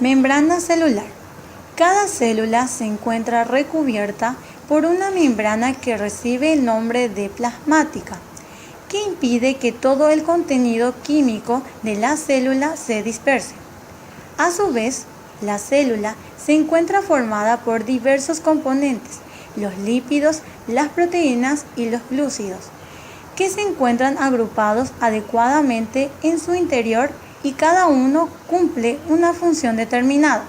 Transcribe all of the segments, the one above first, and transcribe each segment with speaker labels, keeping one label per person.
Speaker 1: Membrana celular. Cada célula se encuentra recubierta por una membrana que recibe el nombre de plasmática, que impide que todo el contenido químico de la célula se disperse. A su vez, la célula se encuentra formada por diversos componentes, los lípidos, las proteínas y los glúcidos, que se encuentran agrupados adecuadamente en su interior y cada uno cumple una función determinada.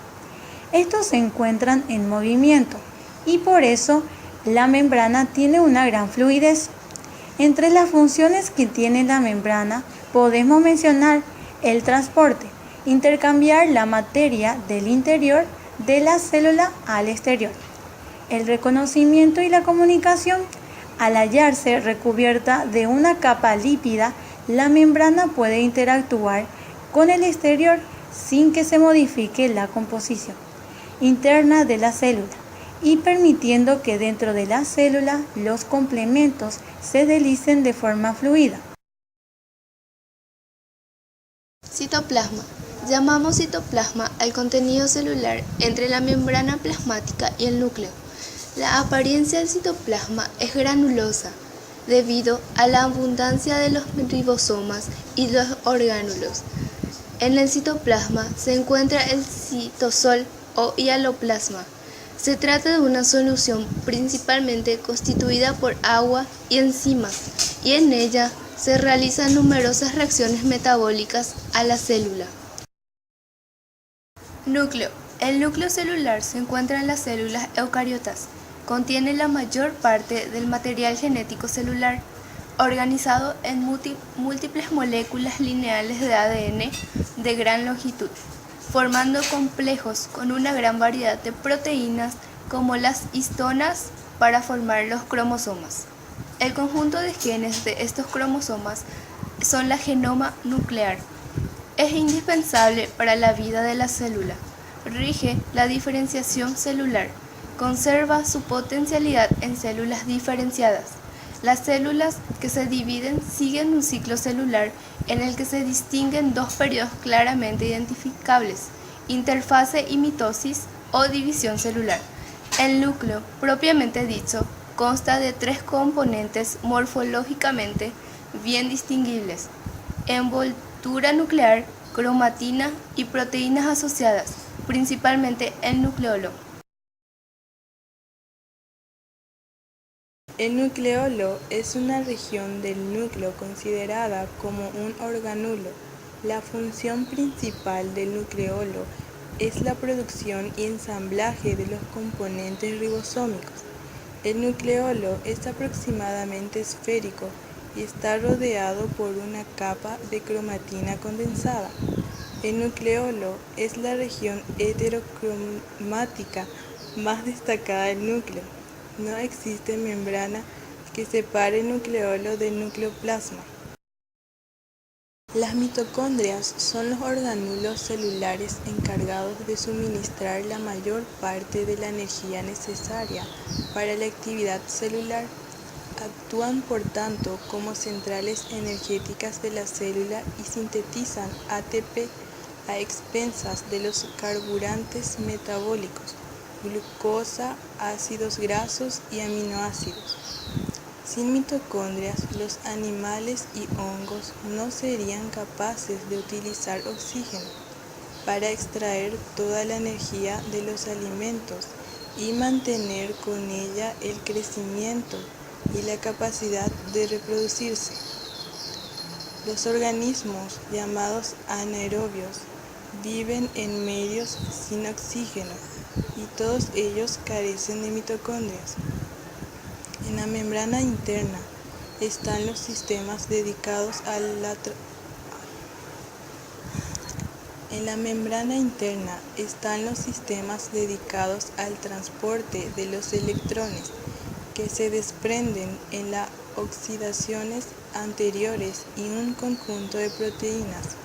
Speaker 1: Estos se encuentran en movimiento y por eso la membrana tiene una gran fluidez. Entre las funciones que tiene la membrana podemos mencionar el transporte, intercambiar la materia del interior de la célula al exterior, el reconocimiento y la comunicación. Al hallarse recubierta de una capa lípida, la membrana puede interactuar con el exterior sin que se modifique la composición interna de la célula y permitiendo que dentro de la célula los complementos se deslicen de forma fluida.
Speaker 2: Citoplasma. Llamamos citoplasma al contenido celular entre la membrana plasmática y el núcleo. La apariencia del citoplasma es granulosa, debido a la abundancia de los ribosomas y los orgánulos. En el citoplasma se encuentra el citosol o hialoplasma. Se trata de una solución principalmente constituida por agua y enzimas, y en ella se realizan numerosas reacciones metabólicas a la célula. Núcleo. El núcleo celular se encuentra en las células eucariotas. Contiene la mayor parte del material genético celular, organizado en múltiples moléculas lineales de ADN de gran longitud, formando complejos con una gran variedad de proteínas como las histonas para formar los cromosomas. El conjunto de genes de estos cromosomas son la genoma nuclear. Es indispensable para la vida de la célula. Rige la diferenciación celular. Conserva su potencialidad en células diferenciadas. Las células que se dividen siguen un ciclo celular en el que se distinguen dos periodos claramente identificables: interfase y mitosis o división celular. El núcleo, propiamente dicho, consta de tres componentes morfológicamente bien distinguibles: envoltura nuclear, cromatina y proteínas asociadas, principalmente el nucleolo.
Speaker 3: El nucleolo es una región del núcleo considerada como un organulo. La función principal del nucleolo es la producción y ensamblaje de los componentes ribosómicos. El nucleolo es aproximadamente esférico y está rodeado por una capa de cromatina condensada. El nucleolo es la región heterocromática más destacada del núcleo. No existe membrana que separe el nucleolo del nucleoplasma. Las mitocondrias son los orgánulos celulares encargados de suministrar la mayor parte de la energía necesaria para la actividad celular. Actúan, por tanto, como centrales energéticas de la célula y sintetizan ATP a expensas de los carburantes metabólicos, glucosa, ácidos grasos y aminoácidos. Sin mitocondrias, los animales y hongos no serían capaces de utilizar oxígeno para extraer toda la energía de los alimentos y mantener con ella el crecimiento y la capacidad de reproducirse. Los organismos llamados anaerobios viven en medios sin oxígeno y todos ellos carecen de mitocondrias. En la membrana interna están los sistemas dedicados a al transporte de los electrones que se desprenden en las oxidaciones anteriores y un conjunto de proteínas,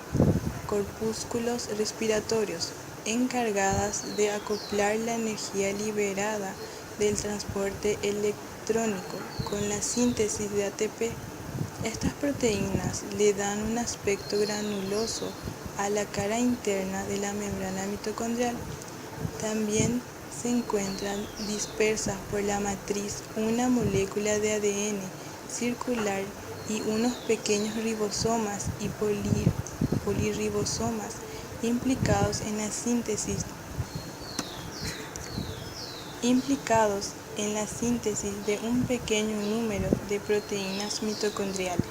Speaker 3: corpúsculos respiratorios, encargadas de acoplar la energía liberada del transporte electrónico con la síntesis de ATP. Estas proteínas le dan un aspecto granuloso a la cara interna de la membrana mitocondrial. También se encuentran dispersas por la matriz una molécula de ADN circular y unos pequeños ribosomas y polirribosomas implicados en la síntesis de un pequeño número de proteínas mitocondriales.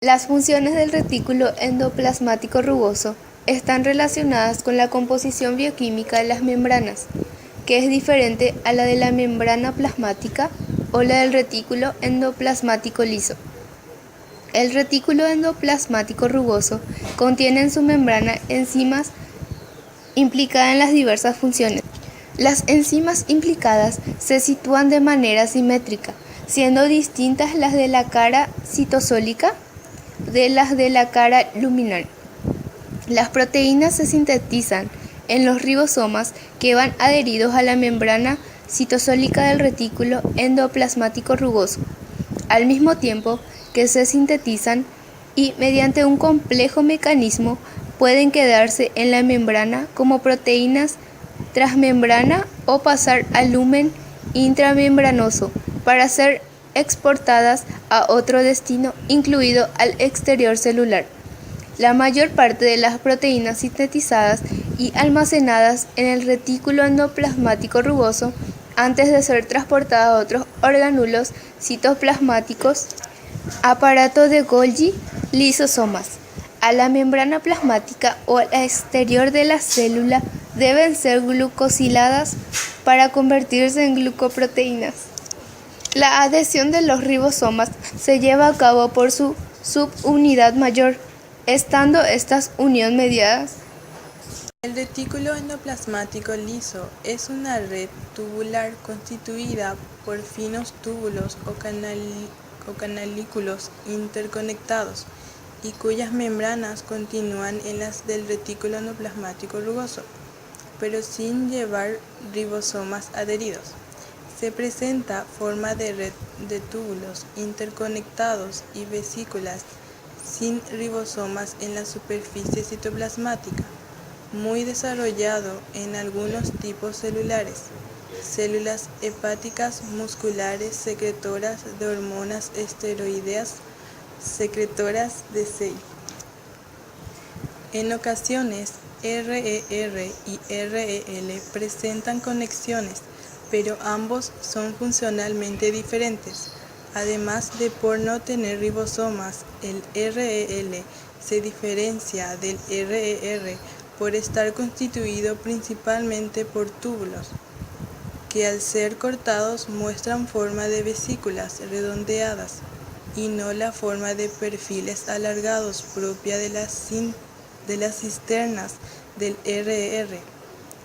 Speaker 2: Las funciones del retículo endoplasmático rugoso están relacionadas con la composición bioquímica de las membranas, que es diferente a la de la membrana plasmática o la del retículo endoplasmático liso. El retículo endoplasmático rugoso contiene en su membrana enzimas implicadas en las diversas funciones. Las enzimas implicadas se sitúan de manera simétrica, siendo distintas las de la cara citosólica de las de la cara luminal. Las proteínas se sintetizan en los ribosomas que van adheridos a la membrana citosólica del retículo endoplasmático rugoso, al mismo tiempo que se sintetizan y mediante un complejo mecanismo pueden quedarse en la membrana como proteínas transmembrana o pasar al lumen intramembranoso para ser exportadas a otro destino, incluido al exterior celular. La mayor parte de las proteínas sintetizadas y almacenadas en el retículo endoplasmático rugoso antes de ser transportadas a otros orgánulos citoplasmáticos, aparato de Golgi, lisosomas, a la membrana plasmática o al exterior de la célula deben ser glucosiladas para convertirse en glucoproteínas. La adhesión de los ribosomas se lleva a cabo por su subunidad mayor, estando estas unión mediadas.
Speaker 3: El retículo endoplasmático liso es una red tubular constituida por finos túbulos o canalículos interconectados y cuyas membranas continúan en las del retículo endoplasmático rugoso, pero sin llevar ribosomas adheridos. Se presenta forma de red de túbulos interconectados y vesículas sin ribosomas en la superficie citoplasmática, muy desarrollado en algunos tipos celulares, células hepáticas musculares secretoras de hormonas esteroideas, secretoras de SEI. En ocasiones, RER y REL presentan conexiones, pero ambos son funcionalmente diferentes. Además de por no tener ribosomas, el REL se diferencia del RER por estar constituido principalmente por túbulos, que al ser cortados muestran forma de vesículas redondeadas y no la forma de perfiles alargados propia de las cisternas del RER.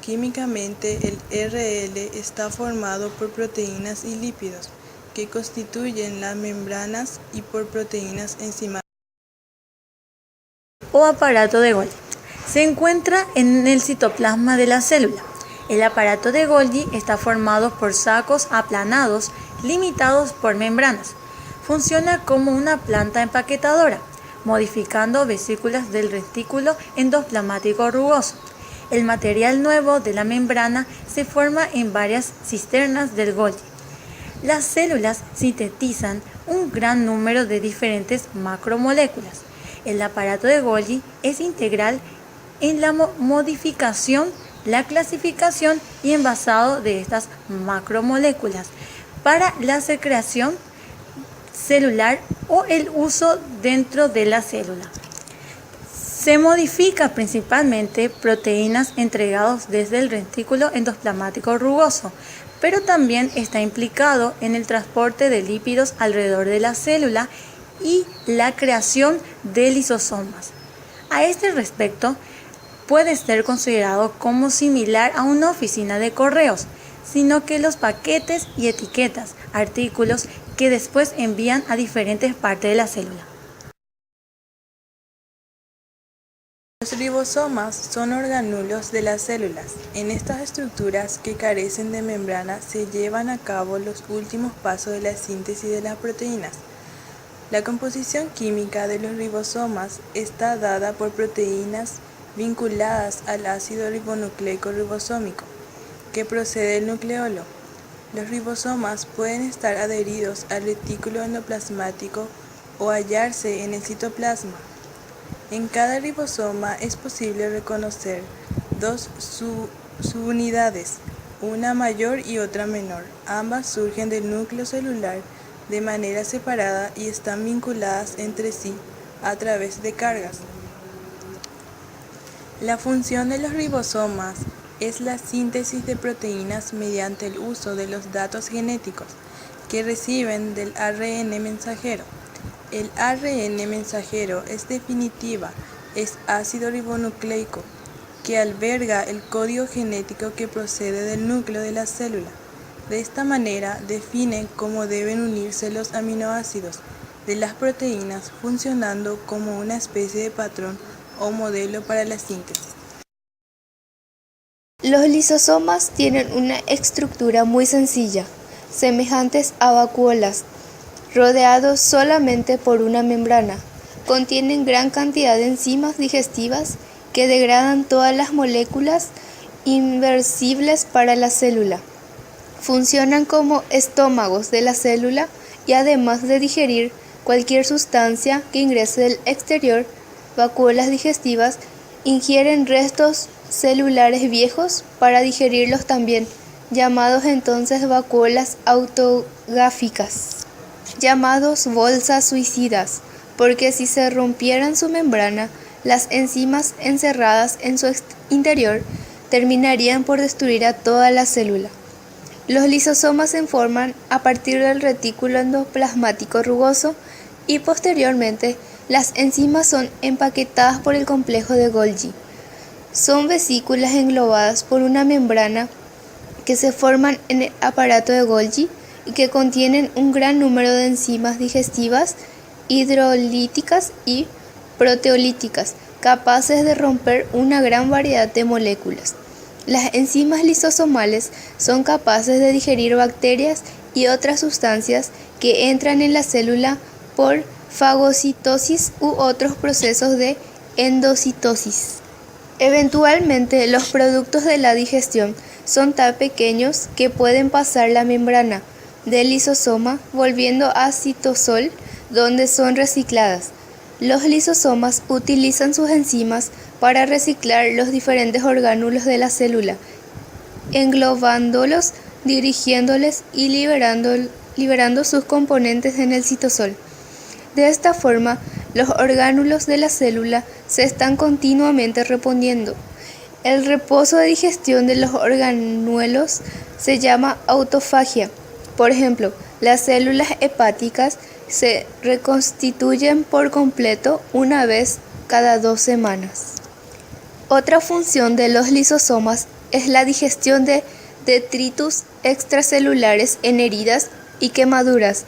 Speaker 3: Químicamente, el RL está formado por proteínas y lípidos que constituyen las membranas y por proteínas enzimáticas
Speaker 1: o aparato de Golgi. Se encuentra en el citoplasma de la célula. El aparato de Golgi está formado por sacos aplanados limitados por membranas. Funciona como una planta empaquetadora, modificando vesículas del retículo endoplasmático rugoso. El material nuevo de la membrana se forma en varias cisternas del Golgi. Las células sintetizan un gran número de diferentes macromoléculas. El aparato de Golgi es integral en la modificación, la clasificación y envasado de estas macromoléculas para la secreción celular o el uso dentro de la célula. Se modifica principalmente proteínas entregadas desde el retículo endoplasmático rugoso, pero también está implicado en el transporte de lípidos alrededor de la célula y la creación de lisosomas. A este respecto, puede ser considerado como similar a una oficina de correos, sino que los paquetes y etiquetas, artículos que después envían a diferentes partes de la célula.
Speaker 3: Los ribosomas son organulos de las células. En estas estructuras que carecen de membrana se llevan a cabo los últimos pasos de la síntesis de las proteínas. La composición química de los ribosomas está dada por proteínas vinculadas al ácido ribonucleico ribosómico, que procede del nucleolo. Los ribosomas pueden estar adheridos al retículo endoplasmático o hallarse en el citoplasma. En cada ribosoma es posible reconocer dos subunidades, una mayor y otra menor. Ambas surgen del núcleo celular de manera separada y están vinculadas entre sí a través de cargas. La función de los ribosomas es la síntesis de proteínas mediante el uso de los datos genéticos que reciben del ARN mensajero. El ARN mensajero es ácido ribonucleico que alberga el código genético que procede del núcleo de la célula. De esta manera define cómo deben unirse los aminoácidos de las proteínas, funcionando como una especie de patrón o modelo para la síntesis.
Speaker 2: Los lisosomas tienen una estructura muy sencilla, semejantes a vacuolas, rodeados solamente por una membrana. Contienen gran cantidad de enzimas digestivas que degradan todas las moléculas inversibles para la célula. Funcionan como estómagos de la célula y además de digerir cualquier sustancia que ingrese del exterior, vacuolas digestivas ingieren restos celulares viejos para digerirlos también, llamados entonces vacuolas autogáficas, llamados bolsas suicidas, porque si se rompieran su membrana, las enzimas encerradas en su interior terminarían por destruir a toda la célula. Los lisosomas se forman a partir del retículo endoplasmático rugoso y posteriormente las enzimas son empaquetadas por el complejo de Golgi. Son vesículas englobadas por una membrana que se forman en el aparato de Golgi y que contienen un gran número de enzimas digestivas, hidrolíticas y proteolíticas, capaces de romper una gran variedad de moléculas. Las enzimas lisosomales son capaces de digerir bacterias y otras sustancias que entran en la célula por fagocitosis u otros procesos de endocitosis. Eventualmente, los productos de la digestión son tan pequeños que pueden pasar la membrana del lisosoma volviendo a citosol, donde son recicladas. Los lisosomas utilizan sus enzimas para reciclar los diferentes orgánulos de la célula, englobándolos, dirigiéndoles y liberando sus componentes en el citosol. De esta forma, los orgánulos de la célula se están continuamente reponiendo. El reposo de digestión de los organuelos se llama autofagia. Por ejemplo, las células hepáticas se reconstituyen por completo una vez cada 2 semanas. Otra función de los lisosomas es la digestión de detritus extracelulares en heridas y quemaduras,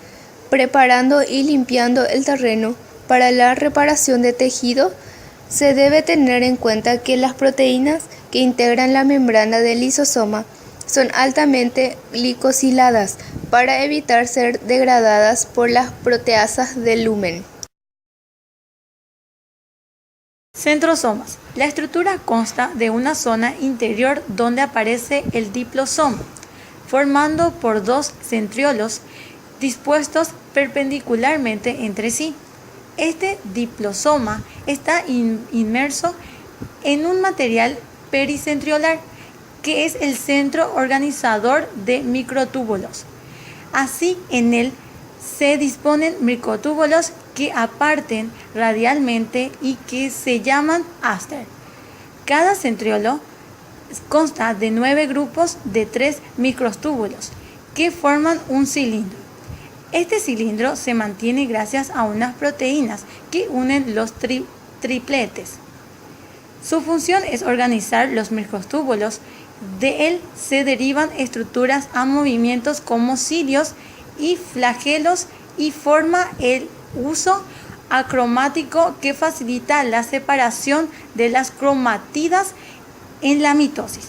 Speaker 2: preparando y limpiando el terreno para la reparación de tejido. Se debe tener en cuenta que las proteínas que integran la membrana del lisosoma son altamente glicosiladas para evitar ser degradadas por las proteasas del lumen.
Speaker 1: Centrosomas. La estructura consta de una zona interior donde aparece el diplosoma, formando por 2 centriolos dispuestos perpendicularmente entre sí. Este diplosoma está inmerso en un material pericentriolar, que es el centro organizador de microtúbulos. Así, en él se disponen microtúbulos que aparten radialmente y que se llaman áster. Cada centriolo consta de 9 grupos de 3 microtúbulos que forman un cilindro. Este cilindro se mantiene gracias a unas proteínas que unen los tripletes. Su función es organizar los microtúbulos. De él se derivan estructuras a movimientos como cilios y flagelos y forma el uso acromático que facilita la separación de las cromatidas en la mitosis.